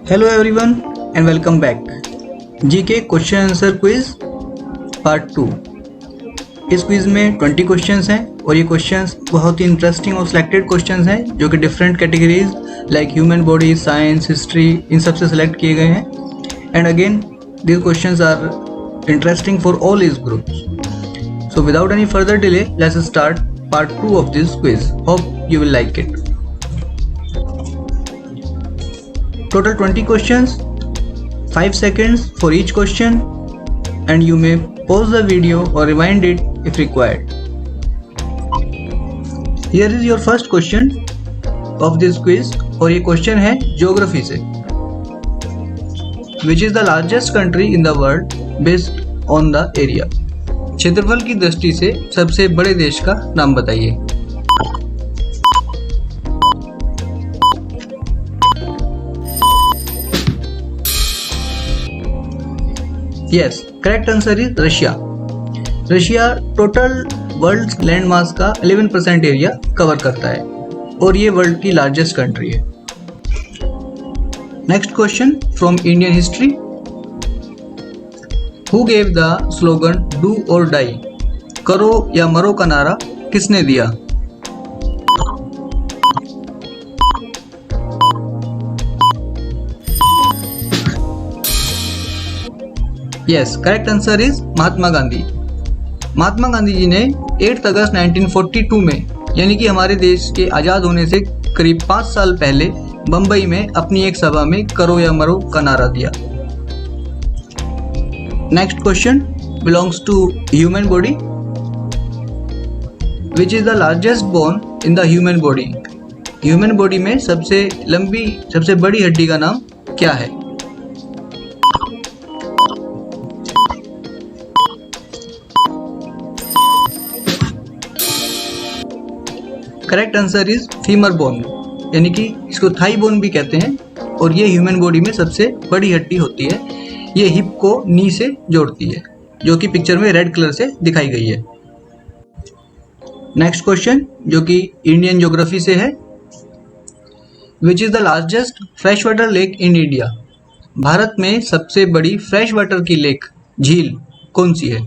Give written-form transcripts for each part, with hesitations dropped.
Hello everyone and welcome back. GK question answer quiz part 2। इस quiz में 20 questions हैं और ये क्वेश्चंस बहुत ही इंटरेस्टिंग और सिलेक्टेड क्वेश्चंस हैं जो कि different categories like human body, science, history in सब से सिलेक्ट किए गए हैं। And again these questions are interesting for all age groups. So without any further delay, let's start part 2 of this quiz. Hope you will like it. Total 20 questions, 5 seconds for each question, and you may pause the video or rewind it if required. Here is your first question of this quiz और ये question है geography से। Which is the largest country in the world based on the area? क्षेत्रफल की दृष्टि से सबसे बड़े देश का नाम बताइए। Yes, correct answer is Russia. Russia total world land mass का 11% एरिया कवर करता है और ये वर्ल्ड की लार्जेस्ट कंट्री है। Next question from Indian history. Who gave the slogan "Do or die"? करो या मरो का नारा किसने दिया? Yes, correct answer is Mahatma Gandhi. Mahatma Gandhi ji ने 8 अगस्त 1942 में यानी कि हमारे देश के आज़ाद होने से करीब 5 साल पहले बंबई में अपनी एक सभा में करो या मरो का नारा दिया। Next question belongs to human body. Which is the largest bone in the human body? Human body में सबसे लंबी सबसे बड़ी हड्डी का नाम क्या है? Correct answer is femur bone, यानी कि इसको थाई बोन भी कहते हैं और ये ह्यूमन बॉडी में सबसे बड़ी हड्डी होती है। ये हिप को नी से जोड़ती है जो कि पिक्चर में रेड कलर से दिखाई गई है। नेक्स्ट क्वेश्चन जो कि इंडियन ज्योग्राफी से है। विच is the largest fresh water lake in India? Bharat में सबसे बड़ी फ्रेश वाटर की लेक झील कौन सी है?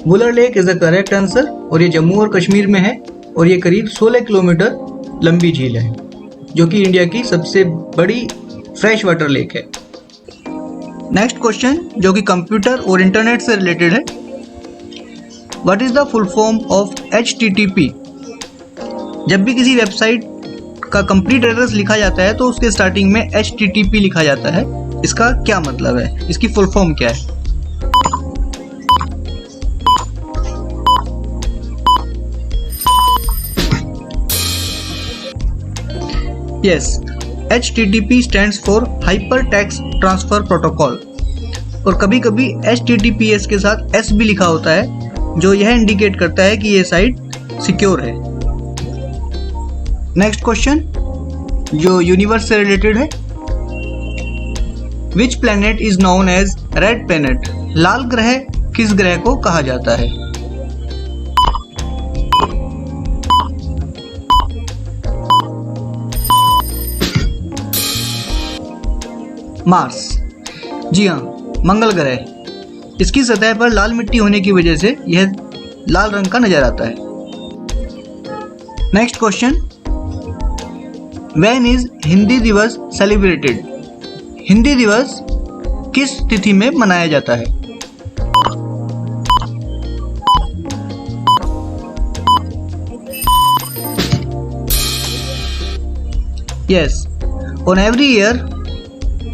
Wular lake is the correct answer और ये जम्मू और कश्मीर में है और ये करीब 16 किलोमीटर लंबी झील है जो कि इंडिया की सबसे बड़ी फ्रेश वाटर लेक है। नेक्स्ट क्वेश्चन जो कि कंप्यूटर और इंटरनेट से रिलेटेड है। What is the full form of HTTP? जब भी किसी वेबसाइट का कंप्लीट एड्रेस लिखा जाता है तो उसके स्टार्टिंग में HTTP लिखा जाता है। इसका क्या मतलब है? इसकी फुल फॉर्म क्या है? Yes, HTTP stands for Hypertext Transfer Protocol और कभी कभी HTTPS के साथ S भी लिखा होता है जो यह इंडिकेट करता है कि ये साइट सिक्योर है। नेक्स्ट क्वेश्चन जो यूनिवर्स से रिलेटेड है। Which planet is known as Red Planet? लाल ग्रह किस ग्रह को कहा जाता है? मार्स। जी हाँ, मंगल ग्रह। इसकी सतह पर लाल मिट्टी होने की वजह से यह लाल रंग का नजर आता है। Next question, when is Hindi दिवस सेलिब्रेटेड? हिंदी दिवस किस तिथि में मनाया जाता है? Yes, on every year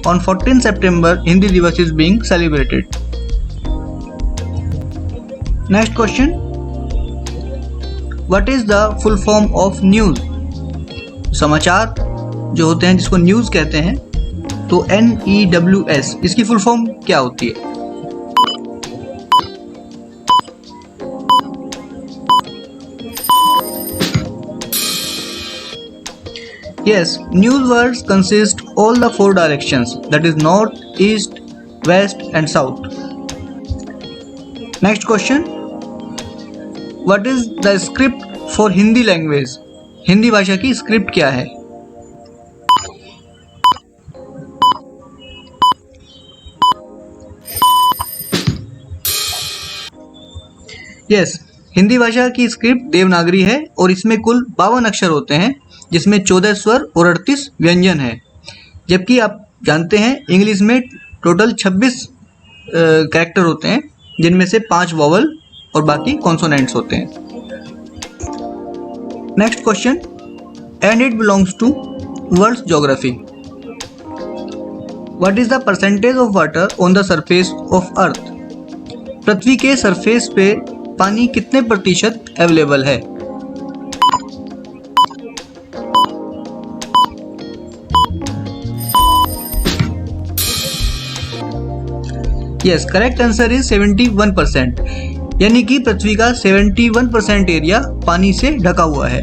on 14 September, Hindi Divas is being celebrated. Next question. What is the full form of news? समाचार जो होते हैं जिसको न्यूज़ कहते हैं तो NEWS इसकी फुल फॉर्म क्या होती है? Yes, news words consist all the 4 directions, that is north, east, west and south. Next question, what is the script for Hindi language? Hindi भाषा की स्क्रिप्ट क्या है? यस, हिंदी भाषा की स्क्रिप्ट देवनागरी है और इसमें कुल 52 अक्षर होते हैं, जिसमें 14 स्वर और 38 व्यंजन है। जबकि आप जानते हैं इंग्लिश में टोटल 26 कैरेक्टर होते हैं, जिनमें से 5 वॉवल और बाकी कॉन्सोनेंट्स होते हैं। Next question, and it belongs to world geography. What is the percentage of water on the surface of earth? पृथ्वी के सरफेस पे पानी कितने प्रतिशत अवेलेबल है? यस, करेक्ट आंसर इज 71%, यानी कि पृथ्वी का 71% एरिया पानी से ढका हुआ है।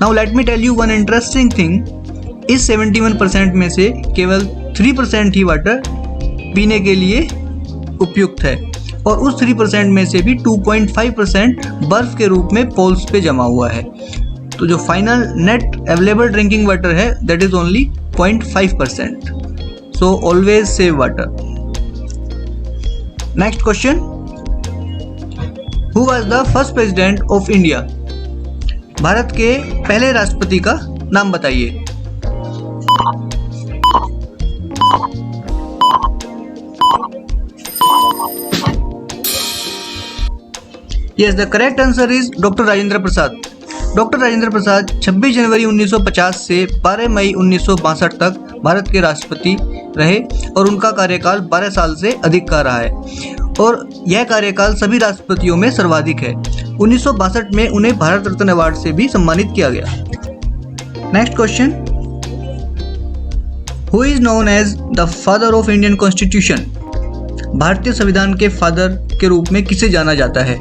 Now let me tell you one interesting thing, इस 71% में से केवल 3% ही वाटर पीने के लिए उपयुक्त है और उस 3% में से भी 2.5% बर्फ के रूप में पोल्स पे जमा हुआ है। तो जो final net available drinking water है that is only 0.5%। So always save water. Next question, who was the first president of India? भारत के पहले राष्ट्रपति का नाम बताइए। Yes, the correct answer is doctor Rajendra Prasad. Doctor Rajendra Prasad 26 जनवरी 1950 से 12 मई 1962 तक भारत के राष्ट्रपति रहे और उनका कार्यकाल 12 साल से अधिक का रहा है और यह कार्यकाल सभी राष्ट्रपतियों में सर्वाधिक है। 1962 में उन्हें भारत रत्न अवार्ड से भी सम्मानित किया गया। Next question, who is known as the father of Indian constitution? भारतीय संविधान के फादर के रूप में किसे जाना जाता है?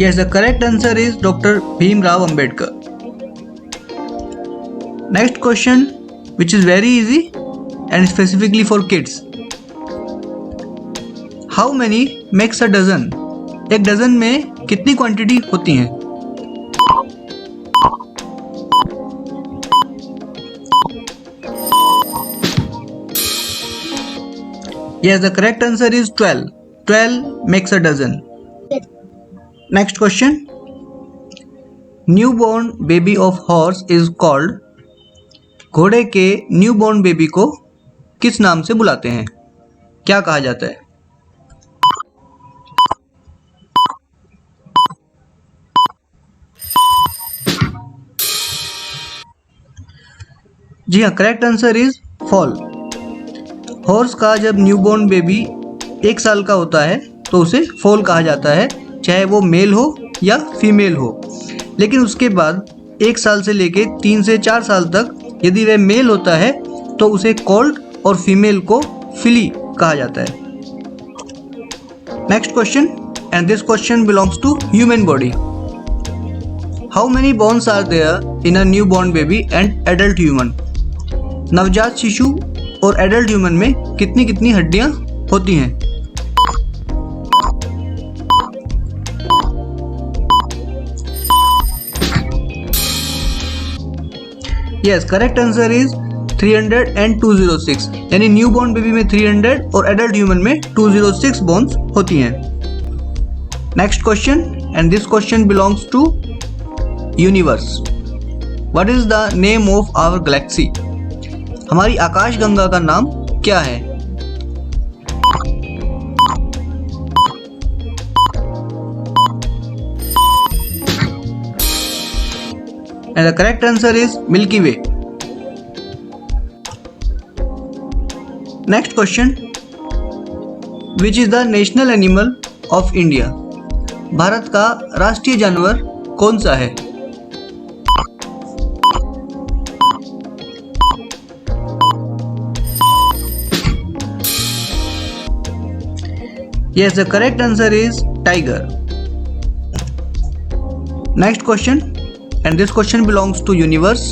Yes, the correct answer is Dr. Bhimrao Ambedkar. Next question, which is very easy and specifically for kids. How many makes a dozen? एक डजन में कितनी क्वांटिटी होती हैं? Yes, the correct answer is 12. 12 makes a dozen. Next question, newborn baby of horse is called. घोड़े के newborn baby को किस नाम से बुलाते हैं? क्या कहा जाता है? जी हाँ, correct answer is fall. Horse का जब न्यूबॉर्न बेबी 1 साल का होता है तो उसे फॉल कहा जाता है, चाहे वो मेल हो या फीमेल हो। लेकिन उसके बाद 1 साल से लेके 3 से 4 साल तक यदि वह मेल होता है तो उसे कॉल्ड और फीमेल को फिली कहा जाता है। Next question, and this question belongs to human body. How many bones are there in a new born baby and adult human? नवजात शिशु और एडल्ट ह्यूमन में कितनी कितनी हड्डियां होती हैं? Yes, correct answer is 300 and 206, यानी न्यू बॉर्न बेबी में 300 और एडल्ट ह्यूमन में 206 बोन्स होती हैं। Next question, and this question belongs to universe. What is the name of our galaxy? हमारी आकाशगंगा का नाम क्या है? And the correct answer is Milky Way. Next question, which is the national animal of India? Bharat का राष्ट्रीय जानवर कौन सा है? Yes, the correct answer is tiger. Next question, and this question belongs to universe.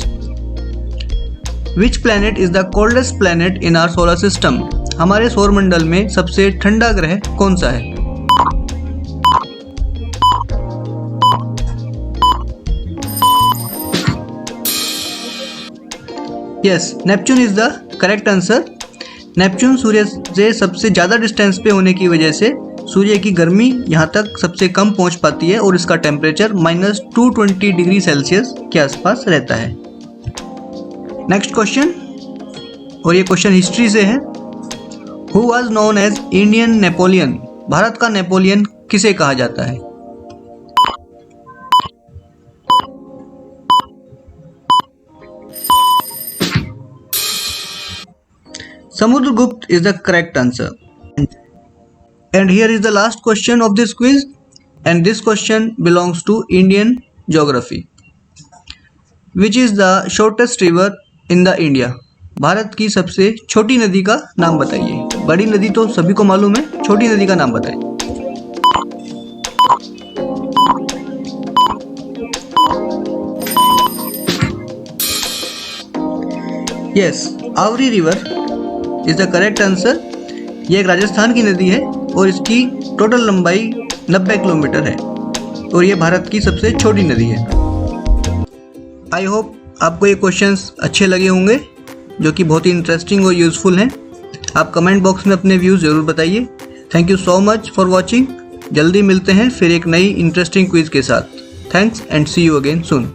Which planet is the coldest planet in our solar system? हमारे सौर मंडल में सबसे ठंडा ग्रह कौन सा है? Yes, Neptune is the correct answer. Neptune सूर्य से सबसे ज़्यादा डिस्टेंस पे होने की वजह से सूर्य की गर्मी यहाँ तक सबसे कम पहुँच पाती है और इसका टेम्परेचर -220 डिग्री सेल्सियस के आसपास रहता है। नेक्स्ट क्वेश्चन, और ये क्वेश्चन हिस्ट्री से है। Who was known as Indian Napoleon? भारत का नेपोलियन किसे कहा जाता है? Samudragupta is the correct answer. And here is the last question of this quiz, and this question belongs to Indian geography. Which is the shortest river in the India? Bharat की सबसे छोटी नदी का नाम बताइए। बड़ी नदी तो सभी को मालूम है, छोटी नदी का नाम बताइए। Yes, Avari river is the correct answer. ये एक राजस्थान की नदी है और इसकी टोटल लंबाई 90 किलोमीटर है और ये भारत की सबसे छोटी नदी है। आई होप आपको ये क्वेश्चंस अच्छे लगे होंगे, जो कि बहुत ही इंटरेस्टिंग और यूज़फुल हैं। आप कमेंट बॉक्स में अपने व्यूज़ ज़रूर बताइए। Thank you so much for watching. जल्दी मिलते हैं फिर एक नई इंटरेस्टिंग क्विज के साथ। Thanks and see you again soon.